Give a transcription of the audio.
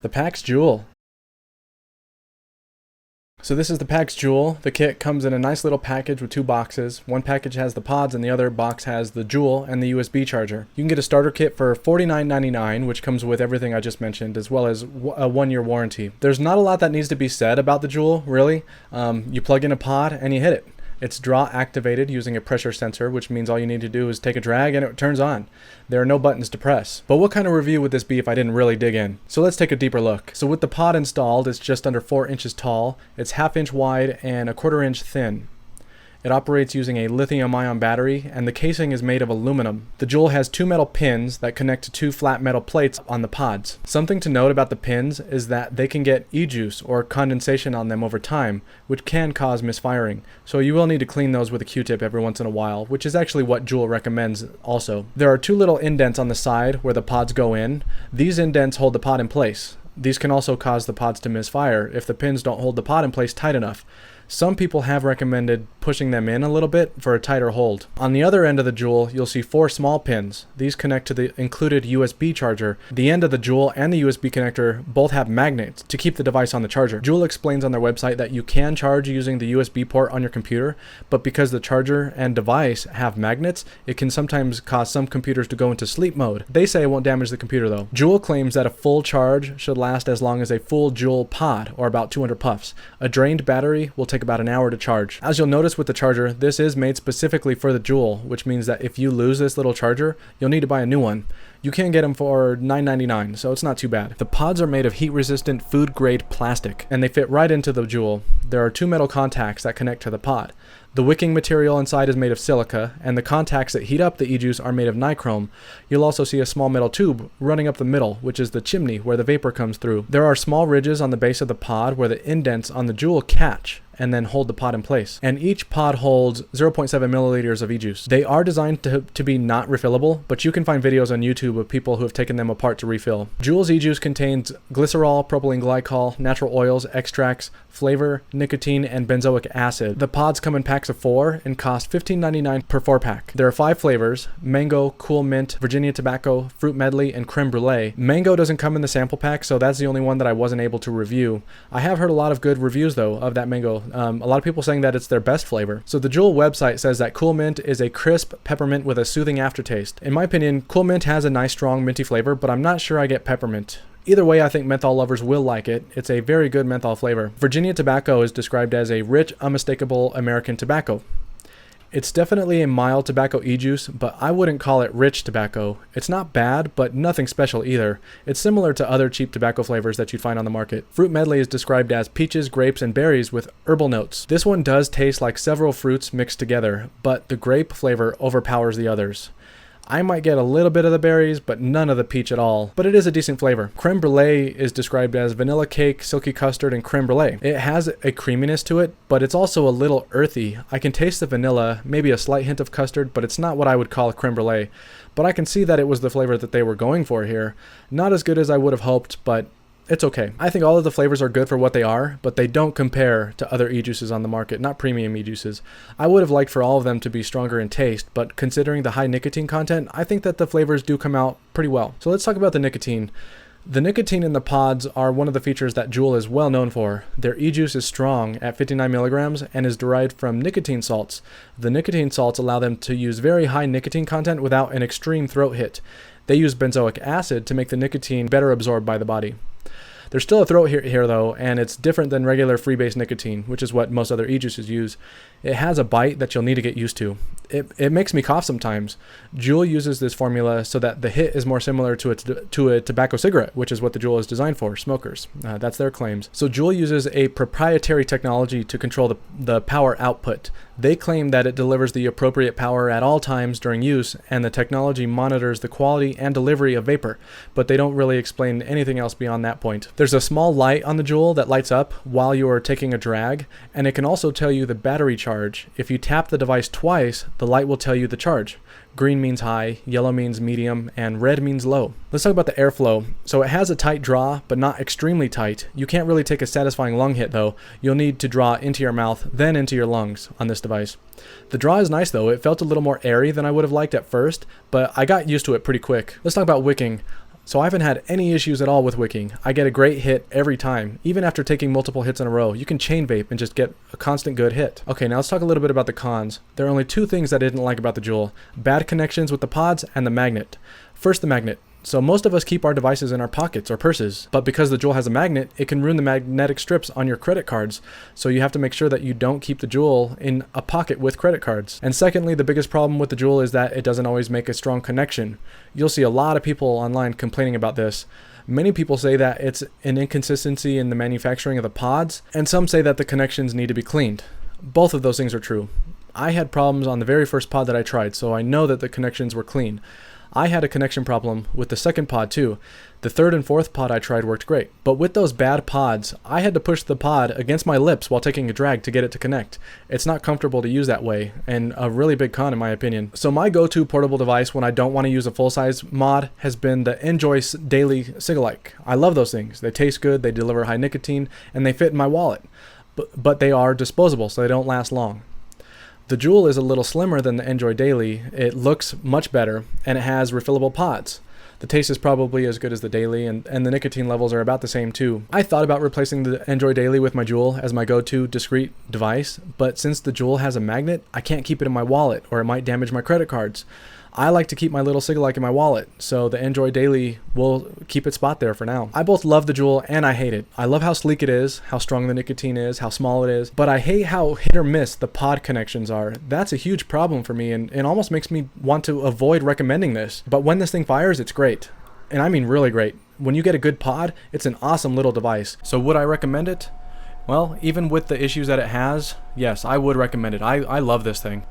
The Pax Juul. So this is the Pax Juul. The kit comes in a nice little package with two boxes. One package has the pods and the other box has the Juul and the USB charger. You can get a starter kit for $49.99, which comes with everything I just mentioned, as well as a 1-year warranty. There's not a lot that needs to be said about the Juul, really. You plug in a pod and you hit it. It's draw activated using a pressure sensor, which means all you need to do is take a drag and it turns on. There are no buttons to press. But what kind of review would this be if I didn't really dig in? So let's take a deeper look. So with the pod installed, it's just under 4 inches tall, it's 1/2 inch wide and 1/4 inch thin. It operates using a lithium-ion battery, and the casing is made of aluminum. The Juul has 2 metal pins that connect to 2 flat metal plates on the pods. Something to note about the pins is that they can get e-juice or condensation on them over time, which can cause misfiring. So you will need to clean those with a Q-tip every once in a while, which is actually what Juul recommends also. There are 2 little indents on the side where the pods go in. These indents hold the pod in place. These can also cause the pods to misfire if the pins don't hold the pod in place tight enough. Some people have recommended pushing them in a little bit for a tighter hold. On the other end of the Juul, you'll see 4 small pins. These connect to the included USB charger. The end of the Juul and the USB connector both have magnets to keep the device on the charger. Juul explains on their website that you can charge using the USB port on your computer, but because the charger and device have magnets, it can sometimes cause some computers to go into sleep mode. They say it won't damage the computer though. Juul claims that a full charge should last as long as a full Juul pod, or about 200 puffs. A drained battery will take about an hour to charge. As you'll notice with the charger, this is made specifically for the Juul, which means that if you lose this little charger, you'll need to buy a new one. You can get them for $9.99, so it's not too bad. The pods are made of heat-resistant food-grade plastic, and they fit right into the Juul. There are 2 metal contacts that connect to the pod. The wicking material inside is made of silica, and the contacts that heat up the e-juice are made of nichrome. You'll also see a small metal tube running up the middle, which is the chimney where the vapor comes through. There are small ridges on the base of the pod where the indents on the Juul catch and then hold the pod in place. And each pod holds 0.7 milliliters of e-juice. They are designed to be not refillable, but you can find videos on YouTube of people who have taken them apart to refill. Juul's e-juice contains glycerol, propylene glycol, natural oils, extracts, flavor, nicotine, and benzoic acid. The pods come in packs of 4 and cost $15.99 per 4-pack. There are 5 flavors: mango, cool mint, Virginia tobacco, fruit medley, and creme brulee. Mango doesn't come in the sample pack, so that's the only one that I wasn't able to review. I have heard a lot of good reviews though of that mango. A lot of people saying that it's their best flavor. So the Juul website says that cool mint is a crisp peppermint with a soothing aftertaste. In my opinion, cool mint has a nice strong minty flavor, but I'm not sure I get peppermint. Either way, I think menthol lovers will like it. It's a very good menthol flavor. Virginia tobacco is described as a rich, unmistakable American tobacco. It's definitely a mild tobacco e-juice, but I wouldn't call it rich tobacco. It's not bad, but nothing special either. It's similar to other cheap tobacco flavors that you'd find on the market. Fruit medley is described as peaches, grapes, and berries with herbal notes. This one does taste like several fruits mixed together, but the grape flavor overpowers the others. I might get a little bit of the berries, but none of the peach at all. But it is a decent flavor. Creme brulee is described as vanilla cake, silky custard, and creme brulee. It has a creaminess to it, but it's also a little earthy. I can taste the vanilla, maybe a slight hint of custard, but it's not what I would call a creme brulee. But I can see that it was the flavor that they were going for here. Not as good as I would have hoped, but it's okay. I think all of the flavors are good for what they are, but they don't compare to other e-juices on the market, not premium e-juices. I would have liked for all of them to be stronger in taste, but considering the high nicotine content, I think that the flavors do come out pretty well. So let's talk about the nicotine. The nicotine in the pods are one of the features that Juul is well known for. Their e-juice is strong at 59 milligrams and is derived from nicotine salts. The nicotine salts allow them to use very high nicotine content without an extreme throat hit. They use benzoic acid to make the nicotine better absorbed by the body. There's still a throat hit here though, and it's different than regular freebase nicotine, which is what most other e-juices use. It has a bite that you'll need to get used to. It makes me cough sometimes. Juul uses this formula so that the hit is more similar to a tobacco cigarette, which is what the Juul is designed for, smokers. That's their claims. So Juul uses a proprietary technology to control the power output. They claim that it delivers the appropriate power at all times during use, and the technology monitors the quality and delivery of vapor, but they don't really explain anything else beyond that point. There's a small light on the Juul that lights up while you are taking a drag, and it can also tell you the battery charge. If you tap the device twice, the light will tell you the charge. Green means high, yellow means medium, and red means low. Let's talk about the airflow. So it has a tight draw, but not extremely tight. You can't really take a satisfying lung hit though. You'll need to draw into your mouth, then into your lungs on this device. The draw is nice though. It felt a little more airy than I would have liked at first, but I got used to it pretty quick. Let's talk about wicking. So I haven't had any issues at all with wicking. I get a great hit every time, even after taking multiple hits in a row. You can chain vape and just get a constant good hit. Okay, now let's talk a little bit about the cons. There are only two things I didn't like about the Juul: bad connections with the pods and the magnet. First, the magnet. So most of us keep our devices in our pockets or purses, but because the Juul has a magnet, it can ruin the magnetic strips on your credit cards. So you have to make sure that you don't keep the Juul in a pocket with credit cards. And secondly, the biggest problem with the Juul is that it doesn't always make a strong connection. You'll see a lot of people online complaining about this. Many people say that it's an inconsistency in the manufacturing of the pods, and some say that the connections need to be cleaned. Both of those things are true. I had problems on the very first pod that I tried, so I know that the connections were clean. I had a connection problem with the second pod too. The third and fourth pod I tried worked great. But with those bad pods, I had to push the pod against my lips while taking a drag to get it to connect. It's not comfortable to use that way, and a really big con in my opinion. So my go-to portable device when I don't want to use a full-size mod has been the Enjoy Daily Cigalike. I love those things. They taste good, they deliver high nicotine, and they fit in my wallet. But they are disposable, so they don't last long. The Juul is a little slimmer than the Enjoy Daily. It looks much better, and it has refillable pods. The taste is probably as good as the Daily, and the nicotine levels are about the same too. I thought about replacing the Enjoy Daily with my Juul as my go-to discreet device, but since the Juul has a magnet, I can't keep it in my wallet, or it might damage my credit cards. I like to keep my little Cigalike in my wallet, so the Enjoy Daily will keep its spot there for now. I both love the Juul and I hate it. I love how sleek it is, how strong the nicotine is, how small it is, but I hate how hit or miss the pod connections are. That's a huge problem for me, and it almost makes me want to avoid recommending this. But when this thing fires, it's great. And I mean really great. When you get a good pod, it's an awesome little device. So would I recommend it? Well, even with the issues that it has, yes, I would recommend it. I love this thing.